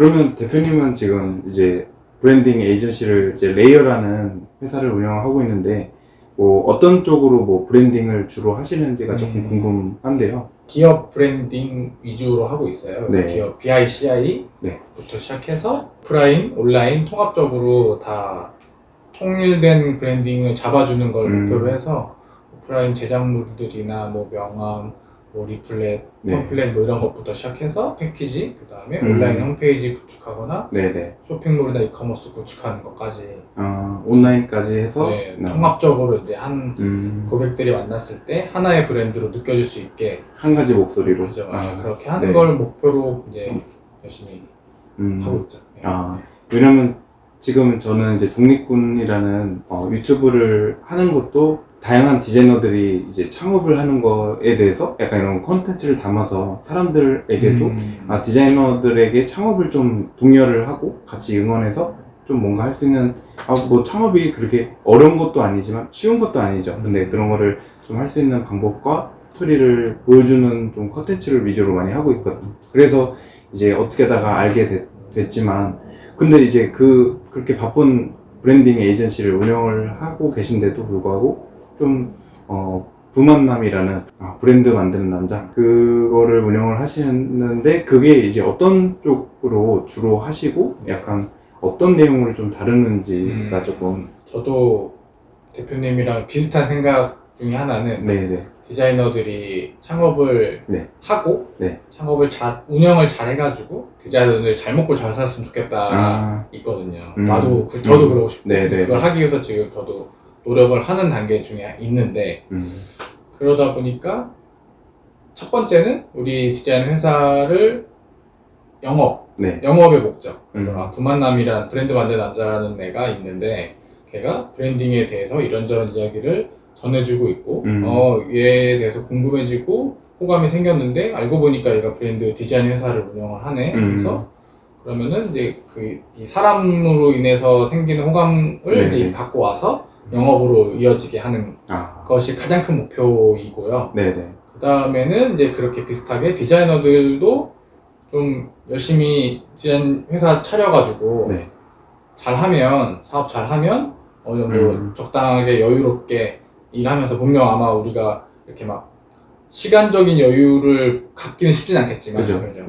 그러면 대표님은 지금 이제 브랜딩 에이전시를 이제 레이어라는 회사를 운영하고 있는데 뭐 어떤 쪽으로 뭐 브랜딩을 주로 하시는지가 조금 궁금한데요. 기업 브랜딩 위주로 하고 있어요. 네. 기업 BICI부터 네. 시작해서 오프라인, 온라인 통합적으로 다 통일된 브랜딩을 잡아주는 걸 목표로 해서 오프라인 제작물들이나 뭐 명함, 뭐 리플렛, 팜플렛 뭐 이런 것부터 시작해서 패키지, 그 다음에 온라인 홈페이지 구축하거나 네네. 쇼핑몰이나 이커머스 구축하는 것까지 온라인까지 해서 통합적으로 이제 한 고객들이 만났을 때 하나의 브랜드로 느껴질 수 있게 한 가지 목소리로 그죠. 그렇게 하는 걸 목표로 이제 열심히 하고 있죠. 왜냐면 지금 저는 이제 독립군이라는 유튜브를 하는 것도 다양한 디자이너들이 이제 창업을 하는 거에 대해서 약간 이런 콘텐츠를 담아서 사람들에게도 디자이너들에게 창업을 좀 독려를 하고 같이 응원해서 좀 뭔가 할 수 있는 뭐 창업이 그렇게 어려운 것도 아니지만 쉬운 것도 아니죠. 근데 그런 거를 좀 할 수 있는 방법과 스토리를 보여주는 좀 콘텐츠를 위주로 많이 하고 있거든요. 그래서 이제 어떻게 하다가 알게 됐지만 근데 이제 그렇게 바쁜 브랜딩 에이전시를 운영을 하고 계신데도 불구하고 좀 부만남이라는 브랜드 만드는 남자 그거를 운영을 하시는데 그게 이제 어떤 쪽으로 주로 하시고 약간 어떤 내용을 좀 다루는지가 조금 저도 대표님이랑 비슷한 생각 중에 하나는 네네. 디자이너들이 창업을 하고 창업을 운영을 잘 해가지고 디자이너들 잘 먹고 잘 살았으면 좋겠다 있거든요. 저도 그러고 싶고 그걸 하기 위해서 지금 저도 노력을 하는 단계 중에 있는데 그러다 보니까 첫 번째는 우리 디자인 회사를 영업의 목적. 그래서 부만남이란 브랜드 만드는 남자라는 애가 있는데 걔가 브랜딩에 대해서 이런저런 이야기를 전해주고 있고 얘에 대해서 궁금해지고 호감이 생겼는데 알고 보니까 얘가 브랜드 디자인 회사를 운영을 하네. 그래서 그러면은 이제 이 사람으로 인해서 생기는 호감을 이제 갖고 와서 영업으로 이어지게 하는 것이 가장 큰 목표이고요. 그 다음에는 이제 그렇게 비슷하게 디자이너들도 좀 열심히 디자인 회사 차려가지고 잘하면 사업 잘하면 어느 정도 적당하게 여유롭게 일하면서 분명 아마 우리가 이렇게 막 시간적인 여유를 갖기는 쉽진 않겠지만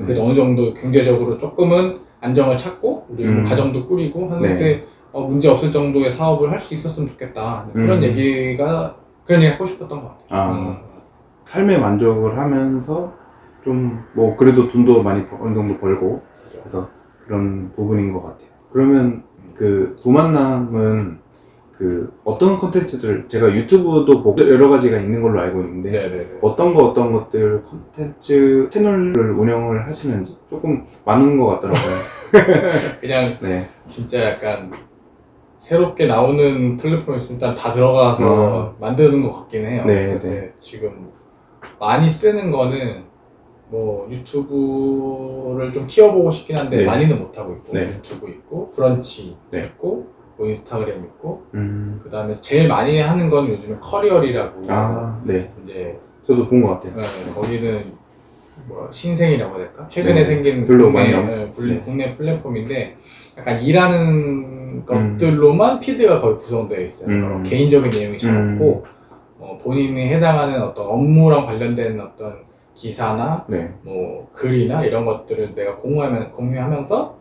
그래도 어느 정도 경제적으로 조금은 안정을 찾고 우리 뭐 가정도 꾸리고 하는데 문제 없을 정도의 사업을 할 수 있었으면 좋겠다 그런 얘기 하고 싶었던 것 같아요. 삶의 만족을 하면서 좀 뭐 그래도 돈도 많이 어느 정도 벌고 그래서 그런 부분인 것 같아요. 그러면 그 부만남은 어떤 콘텐츠들 제가 유튜브도 보고 여러 가지가 있는 걸로 알고 있는데 어떤 것들 콘텐츠 채널을 운영을 하시는지 조금 많은 것 같더라고요. 그냥 진짜 약간 새롭게 나오는 플랫폼이 있으면 일단 다 들어가서 만드는 것 같긴 해요. 근데 지금 많이 쓰는 거는 뭐 유튜브를 좀 키워보고 싶긴 한데 많이는 못하고 있고 유튜브 있고 브런치 있고 뭐 인스타그램 있고 그 다음에 제일 많이 하는 건 요즘에 커리얼이라고 이제 저도 본 것 같아요. 거기는 뭐 신생이라고 해야 될까? 최근에 생긴 국내 플랫폼인데 약간 일하는 것들로만 피드가 거의 구성되어 있어요. 개인적인 내용이 잘 없고 본인이 해당하는 어떤 업무랑 관련된 어떤 기사나 뭐 글이나 이런 것들을 내가 공유하면서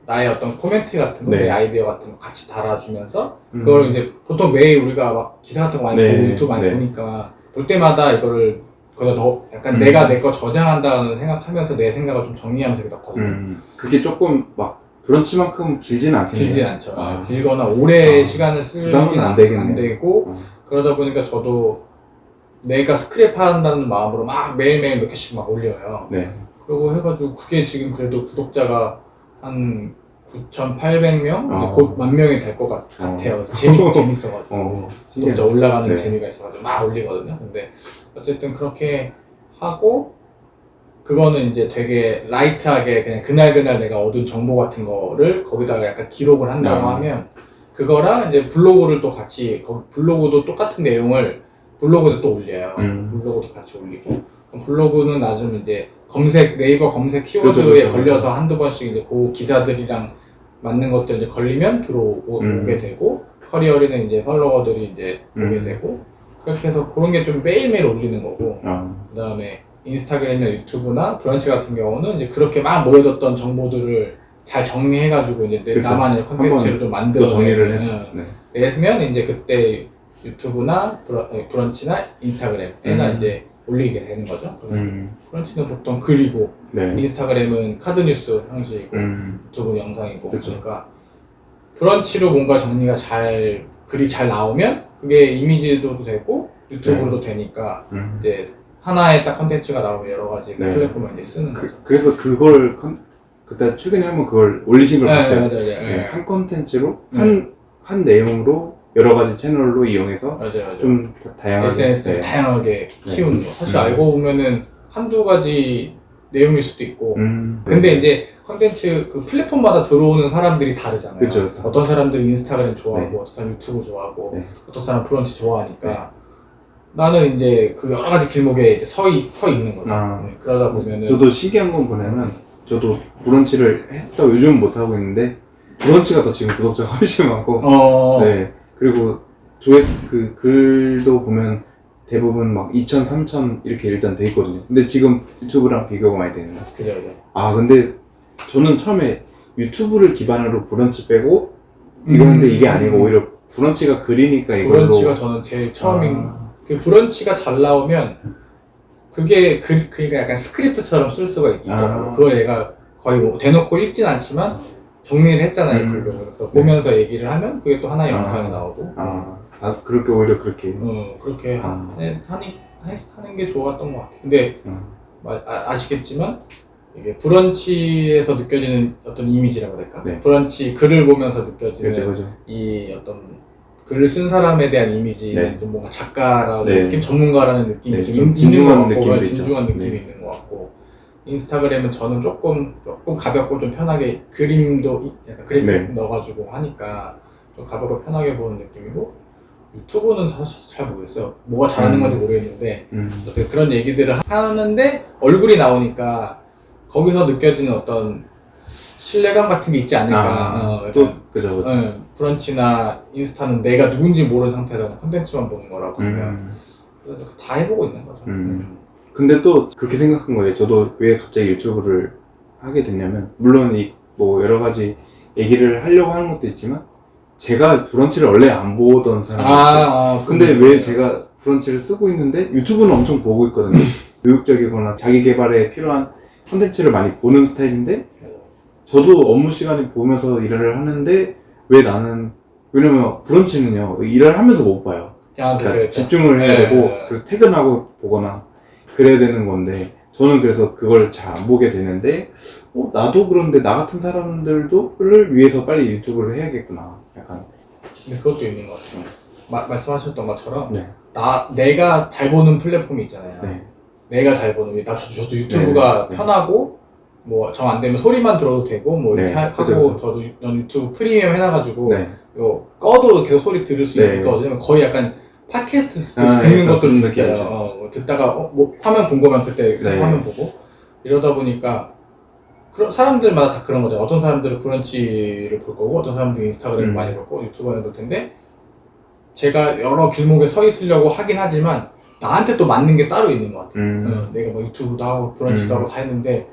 나의 어떤 코멘트 같은 거, 내 아이디어 같은 거 같이 달아주면서 그걸 이제 보통 매일 우리가 막 기사 같은 거 많이 보고 유튜브 많이 보니까 볼 때마다 이거를 거기다 약간 내가 내 거 저장한다는 생각하면서 내 생각을 좀 정리하면서 이렇게 넣거든요. 그게 조금 막 브런치만큼 길지는 않겠네요. 길진 않죠. 길거나 오래 시간을 쓰지는 안 되고 그러다 보니까 저도 내가 스크랩 한다는 마음으로 막 매일매일 몇 개씩 막 올려요. 그리고 해가지고 그게 지금 그래도 구독자가 한 9,800명? 곧 10,000명이 될 것 같아요. 재밌어가지고. 구독자 올라가는 재미가 있어가지고 막 올리거든요. 근데 어쨌든 그렇게 하고, 그거는 이제 되게 라이트하게 그냥 그날 내가 얻은 정보 같은 거를 거기다가 약간 기록을 한다고 하면, 그거랑 이제 블로그를 또 같이, 블로그도 똑같은 내용을 블로그도 또 올려요. 블로그도 같이 올리고, 블로그는 나중 이제 네이버 검색 그렇죠, 키워드에 그렇죠. 걸려서 한두 번씩 이제 그 기사들이랑 맞는 것들 이제 걸리면 오게 되고, 커리어리는 이제 팔로워들이 이제 보게 되고, 그렇게 해서 그런 게 좀 매일매일 올리는 거고, 그 다음에 인스타그램이나 유튜브나 브런치 같은 경우는 이제 그렇게 막 모여졌던 정보들을 잘 정리해가지고 이제 그렇죠. 나만의 컨텐츠를 좀 만들어 정리를 해서 내면 이제 그때 유튜브나 브런치나 인스타그램에나 이제 올리게 되는 거죠. 브런치는 보통 글이고, 인스타그램은 카드 뉴스 형식이고, 유튜브는 영상이고, 그쵸. 그러니까 브런치로 뭔가 정리가 글이 잘 나오면 그게 이미지도 되고 유튜브로도 되니까 이제 하나의 딱 컨텐츠가 나오면 여러 가지 플랫폼을 이제 쓰는 거죠. 그래서 그걸 그때 최근에 한번 그걸 올리신 걸 봤어요. 맞아요. 한 컨텐츠로 한 내용으로 여러 가지 채널로 이용해서 맞아요. 좀 다양하게 SNS를 다양하게 키우는 거. 사실 알고 보면은 한두 가지 내용일 수도 있고. 근데 이제 컨텐츠 그 플랫폼마다 들어오는 사람들이 다르잖아요. 그쵸. 어떤 사람들은 인스타그램 좋아하고, 어떤 사람 유튜브 좋아하고, 어떤 사람 브런치 좋아하니까. 나는 이제 그 여러 가지 길목에 이제 서 있는 거죠. 그러다 보면은. 저도 신기한 건 뭐냐면, 저도 브런치를 했다고 요즘은 못하고 있는데, 브런치가 더 지금 구독자가 훨씬 많고, 그리고 조회수 그 글도 보면 대부분 막 2,000, 3,000 이렇게 일단 돼 있거든요. 근데 지금 유튜브랑 비교가 많이 되는 거예요. 그죠. 근데 저는 처음에 유튜브를 기반으로 브런치 빼고 이거는데 이게 아니고 오히려 브런치가 글이니까 이걸로. 브런치가 저는 제일 그 브런치가 잘 나오면 그게 그러니까 약간 스크립트처럼 쓸 수가 있더라고요. 그걸 얘가 거의 뭐 대놓고 읽진 않지만 정리를 했잖아요, 글로. 그래서 보면서 얘기를 하면 그게 또 하나의 영상이 나오고. 그렇게 오히려 그렇게. 그렇게 하는 게 좋았던 것 같아요. 근데 아시겠지만 이게 브런치에서 느껴지는 어떤 이미지라고 해야 될까? 브런치 글을 보면서 느껴지는 그렇죠. 이 어떤 글을 쓴 사람에 대한 이미지는 좀 뭔가 작가라는 느낌, 전문가라는 느낌이 좀 진중한 있는 것 같고, 느낌이 진중한 느낌이 있는 것 같고. 인스타그램은 저는 조금 가볍고 좀 편하게 그림도 약간 그래픽 넣어가지고 하니까 좀 가볍고 편하게 보는 느낌이고, 유튜브는 사실 잘 모르겠어요. 뭐가 잘하는 건지 모르겠는데 어떻게 그런 얘기들을 하는데 얼굴이 나오니까 거기서 느껴지는 어떤 신뢰감 같은 게 있지 않을까. 그죠. 브런치나 인스타는 내가 누군지 모르는 상태라는 컨텐츠만 보는 거라고 보면 그래서 다 해보고 있는 거죠. 근데 또 그렇게 생각한 거예요. 저도 왜 갑자기 유튜브를 하게 됐냐면, 물론 뭐 여러 가지 얘기를 하려고 하는 것도 있지만, 제가 브런치를 원래 안 보던 사람이었어요. 근데 왜 제가 브런치를 쓰고 있는데 유튜브는 엄청 보고 있거든요. 교육적이거나 자기 개발에 필요한 콘텐츠를 많이 보는 스타일인데, 저도 업무 시간에 보면서 일을 하는데 왜냐면 브런치는요 일을 하면서 못 봐요. 그러니까 집중을 해야 되고, 그래서 퇴근하고 보거나 그래야 되는 건데, 저는 그래서 그걸 잘 안 보게 되는데, 나도 그런데 나 같은 사람들을 위해서 빨리 유튜브를 해야겠구나. 약간. 근데 그것도 있는 것 같아요. 말씀하셨던 것처럼 내가 잘 보는 플랫폼이 있잖아요. 내가 잘 보는 저도 유튜브가 편하고 뭐 정 안 되면 소리만 들어도 되고 뭐 이렇게 하고 그쵸. 저도 유튜브 프리미엄 해놔가지고 이거 꺼도 계속 소리 들을 수 있거든요. 거의 약간 팟캐스트 듣는 것도 좀 있어요. 듣다가 뭐 화면 궁금하면 그때 화면 보고 이러다 보니까 사람들마다 다 그런 거죠. 어떤 사람들은 브런치를 볼 거고, 어떤 사람들은 인스타그램을 많이 볼 거고, 유튜버를 볼 텐데, 제가 여러 길목에 서 있으려고 하긴 하지만, 나한테 또 맞는 게 따로 있는 것 같아요. 내가 뭐 유튜브도 하고, 브런치도 하고 다 했는데,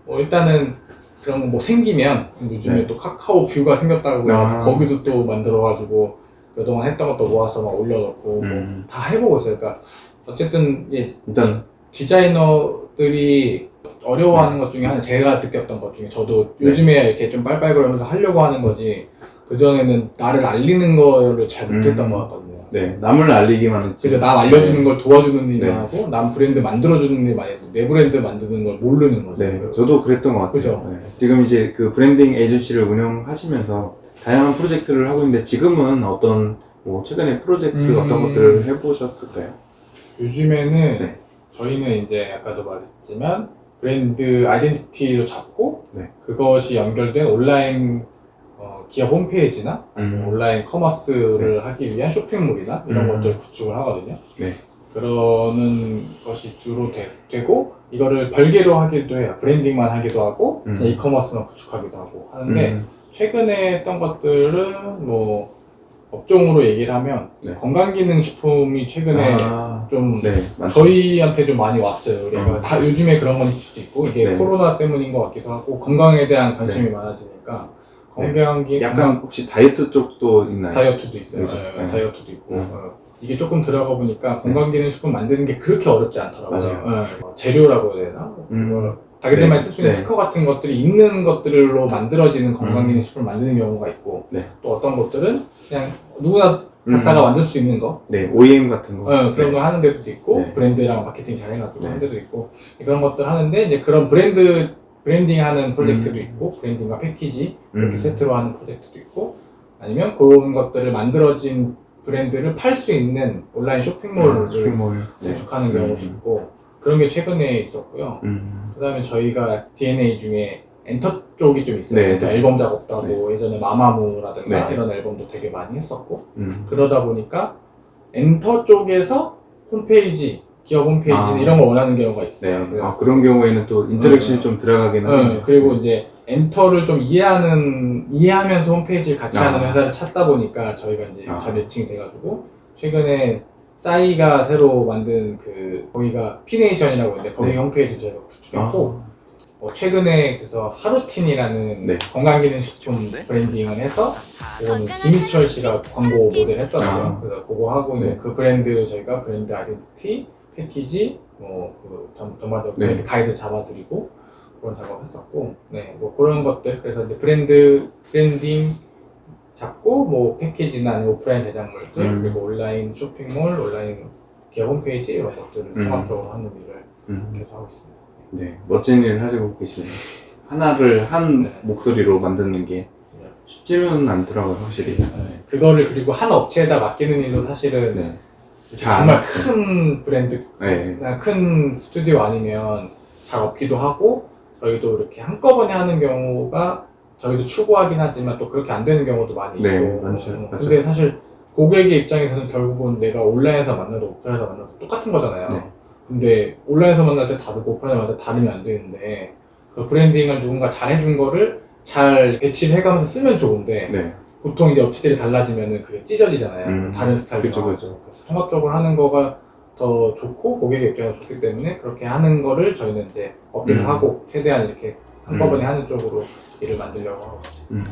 일단은 그런 거 뭐 생기면, 요즘에 또 카카오 뷰가 생겼다고 해가지고, 거기도 또 만들어가지고, 그동안 했던 것도 모아서 막 올려놓고, 다 해보고 있어요. 그러니까, 어쨌든, 일단, 디자이너들이 어려워하는 것 중에 하나, 제가 느꼈던 것 중에, 저도 요즘에 이렇게 좀 빨빨거리면서 하려고 하는 거지, 그전에는 나를 알리는 거를 잘 못했던 것 같거든요. 남을 알리기만 했지. 그래서 남 알려주는 걸 도와주는 일만 하고, 남 브랜드 만들어주는 일만 했고, 내 브랜드 만드는 걸 모르는 거죠. 저도 그랬던 것 같아요. 그죠? 지금 이제 그 브랜딩 에이전시를 운영하시면서 다양한 프로젝트를 하고 있는데, 지금은 뭐 최근에 프로젝트 어떤 것들을 해보셨을까요? 요즘에는 저희는 이제 아까도 말했지만 브랜드 아이덴티티로 잡고 그것이 연결된 온라인 기업 홈페이지나 온라인 커머스를 하기 위한 쇼핑몰이나 이런 것들을 구축을 하거든요. 그러는 것이 주로 되고 이거를 별개로 하기도 해요. 브랜딩만 하기도 하고 그냥 이커머스만 구축하기도 하고 하는데 최근에 했던 것들은 뭐 업종으로 얘기를 하면 네. 건강기능식품이 최근에 좀 네, 많죠. 저희한테 좀 많이 왔어요. 그러니까 다 요즘에 그런 건 있을 수도 있고 이게 네. 코로나 때문인 것 같기도 하고 건강에 대한 관심이 많아지니까 건강기 약간 혹시 다이어트 쪽도 있나요? 다이어트도 있어요. 그렇죠. 네, 네. 다이어트도 있고 이게 조금 들어가 보니까 건강기능식품 만드는 게 그렇게 어렵지 않더라고요. 맞아요. 재료라고 해야 되나? 자기들만 쓸 수 있는 특허 같은 것들이 있는 것들로 만들어지는 건강기능식품을 만드는 경우가 있고 또 어떤 것들은 그냥 누구나 갖다가 만들 수 있는 거 네, OEM 같은 거 그런 거 하는 데도 있고 브랜드랑 마케팅 잘해가지고 하는 데도 있고 그런 것들 하는데 이제 그런 브랜딩 하는 프로젝트도 있고 브랜딩과 패키지 이렇게 세트로 하는 프로젝트도 있고 아니면 그런 것들을 만들어진 브랜드를 팔 수 있는 온라인 쇼핑몰을 구축하는 경우도 있고 그런 게 최근에 있었고요. 그 다음에 저희가 DNA 중에 엔터 쪽이 좀 있어요. 네, 엔터 네. 앨범 작업도 하고 네. 예전에 마마무라든가 네. 이런 앨범도 되게 많이 했었고 그러다 보니까 엔터 쪽에서 홈페이지, 기업 홈페이지 이런 걸 원하는 경우가 있어요. 네. 그런 경우에는 또 인터랙션이 좀 들어가긴 하는데 그리고 이제 엔터를 좀 이해하면서 홈페이지를 같이 하는 회사를 찾다 보니까 저희가 이제 잘 매칭이 돼가지고 최근에 싸이가 새로 만든 거기가 피네이션이라고 있는데 거기 홈페이지 저희가 구축했고 최근에 그래서 하루틴이라는 건강기능식품 브랜딩을 해서 그거는 김희철 씨가 광고 모델 했더라고요. 그래서 그거 하고 있는 그 브랜드 저희가 브랜드 아이덴티티, 패키지, 전반적으로 브랜드 가이드 잡아드리고 그런 작업했었고, 뭐 그런 것들 그래서 이제 브랜딩 잡고 뭐 패키지나 아니면 오프라인 제작물들 그리고 온라인 쇼핑몰, 온라인 기업 홈페이지 이런 것들을 통합적으로 하는 일을 계속 하고 있습니다. 네, 멋진 일을 하시고 계시네요. 하나를 한 목소리로 만드는 게 쉽지는 않더라고요, 확실히. 그거를 그리고 한 업체에다 맡기는 일도 사실은 정말 큰 브랜드, 큰 스튜디오 아니면 잘 없기도 하고 저희도 이렇게 한꺼번에 하는 경우가 저희도 추구하긴 하지만 또 그렇게 안 되는 경우도 많이 있고 근데 사실 고객의 입장에서는 결국은 내가 온라인에서 만나도 오프라인에서 만나도 똑같은 거잖아요. 근데 온라인에서 만날 때 다르고 오프라인에서 만날 때 다르면 안 되는데 그 브랜딩을 누군가 잘해준 거를 잘 배치를 해가면서 쓰면 좋은데 보통 이제 업체들이 달라지면은 그게 찢어지잖아요. 다른 스타일로. 그렇죠. 통합적으로 하는 거가 더 좋고 고객의 입장에서 좋기 때문에 그렇게 하는 거를 저희는 이제 어필을 하고 최대한 이렇게 한꺼번에 하는 쪽으로 일을 만들려고 하고 있어요.